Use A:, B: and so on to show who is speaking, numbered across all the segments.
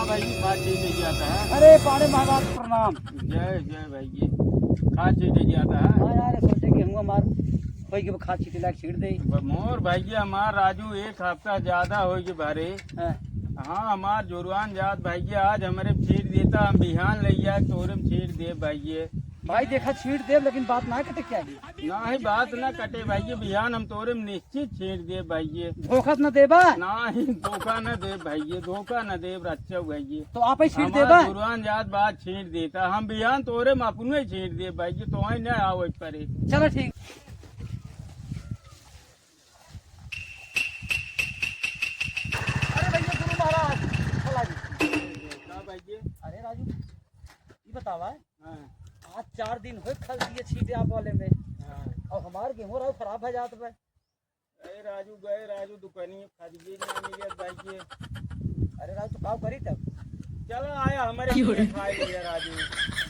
A: भाई खाद चीज जाता है।
B: अरे पाड़े महाराज प्रणाम।
A: जय जय भाई खाद चीज जाता है।
B: हाँ यार सोचे कि हम मार कोई के खाद छीटे लायक छीट दे।
A: मोर भाई हमार राजू एक हफ्ता ज्यादा हो गए बारे।
B: हाँ।
A: हाँ हमार जुरवान जात भाई आज हमारे छीट देता हम बिहान ले जाए तोरे में छीट दे भाई।
B: भाई देखा छीट दे लेकिन बात ना कटे क्या
A: ना ही बात ना कटे भाई बिहान हम तोरे में निश्चित छीट दे भाई।
B: धोखा न देबा
A: ना ही धोखा न दे भाई, धोखा न दे अच्छा भाई।
B: तो आप ही छीट देबा।
A: जुरवान जात बात छीट देता हम बिहान तोरे में अपने छीट दे भाई तो न आओ परे।
B: चलो ठीक। अरे भैया गुरु महाराज चला जी। अरे राजू ये बतावा
A: हाँ।
B: आज 4 दिन हो खल दिए छीटे आप वाले में।
A: हाँ।
B: और हमार गेहूं रहा खराब हो जात बे।
A: गए राजू दुकानी खरीदे ना मिले भाई।
B: अरे राजू तो काम करी तब
A: चलो आया हमारे खाए लिए राजू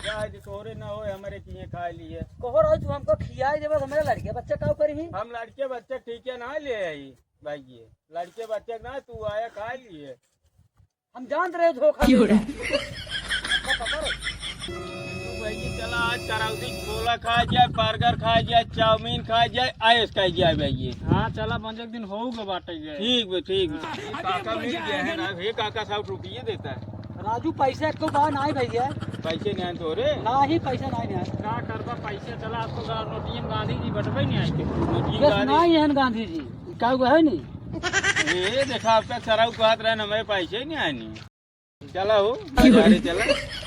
A: जाए तोरे ना हो हमारे किए खाए लिए।
B: कहो राजू तू हमको खियाए जब हमारे लड़के बच्चे काम करी।
A: हम लड़के बच्चे ठीक है ना ले आई भाई, लड़के बच्चे ना तू आया खा लिए।
B: हम जान रहे धोखा
A: भाई चला आज करौदी छोला खा जाए, बर्गर खा जाए, चाउमीन खा जाए, आइस खा जाए भाई।
B: हाँ चला 5 दिन होगा बाटे
A: ठीक ठीक। काका मिल गया है ना, ये काका 100 रुपये देता है।
B: राजू पैसे को बाहर ना भैया
A: पैसे नहीं तो रे
B: ना ही पैसा ना
A: क्या करवा पैसे चला आपको नोटियन गांधी जी बटवे नहीं आए
B: ना ही है गांधी जी क्या हुआ है नहीं।
A: ये देखा आपका सराव को हाथ रहना हमारे पैसे नहीं आए नहीं। चला हो चला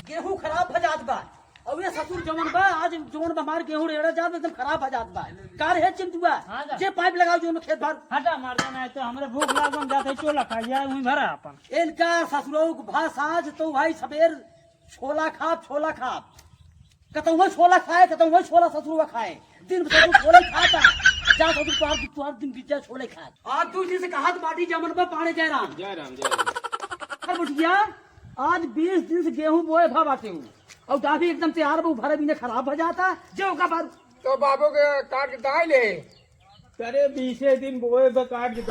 B: गेहूं खराब हो जात बा और ये ससुर जवन बा आज जवन हमार गेहूं रेड़ा जात एकदम खराब हो जात बा। कार है चिंतुआ जे पाइप लगाओ जो खेत भर
C: हटा मार देना है तो हमरे भूख लागन जाते चोला खा जाए वहीं भरा अपन
B: इनका ससुरों भास आज तो भाई सबेर छोला खाप कतौवा छोला खाए कतौवा छोला ससुर खाए दिन ससुर छोले खाता जा ससुर तुहार दिन बीत जाए छोले खाए। आज तू इसी से कहा बाटी जमन पर पाने जय राम अरे बुढ़िया आज 20 दिन से गेहूं बोए भा बाटे हूँ और डाभी एकदम तैयार भरे भी खराब हो जाता जो का बाद
A: तो बाबू के काट के दाई ले करे 20 दिन बोए काट के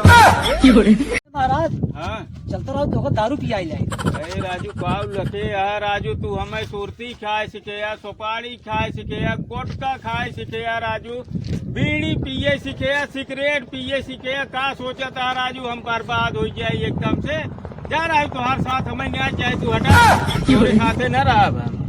B: महाराज।
A: हाँ
B: चलता रहो तो दारू पियाई ले।
A: अरे राजू पाव लखे यार राजू तू हमें सुरती खाए सिखेया, सुपारी खाए सिखेया, गुटखा खाए सिखेया राजू, बीड़ी पिए सिखेया, सिगरेट पिए सिखेया। का सोचा था राजू हम बर्बाद हो जाए एकदम से। जा रहा है तुम्हारे साथ हमें न्याय चाहे तू हटा साथे न रहा।